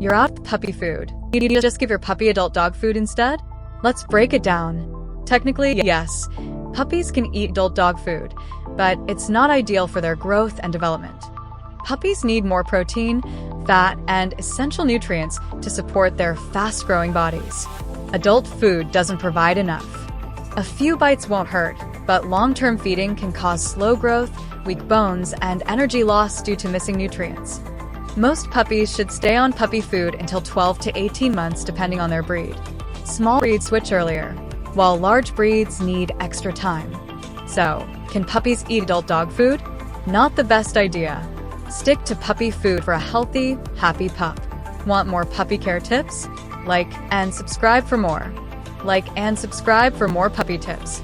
You're out of puppy food. You just give your puppy adult dog food instead? Let's break it down. Technically, yes, puppies can eat adult dog food, but it's not ideal for their growth and development. Puppies need more protein, fat, and essential nutrients to support their fast-growing bodies. Adult food doesn't provide enough. A few bites won't hurt, but long-term feeding can cause slow growth, weak bones, and energy loss due to missing nutrients. Most puppies should stay on puppy food until 12 to 18 months depending on their breed. Small breeds switch earlier, while large breeds need extra time. So, can puppies eat adult dog food? Not the best idea. Stick to puppy food for a healthy, happy pup. Want more puppy care tips? Like and subscribe for more. Like and subscribe for more puppy tips.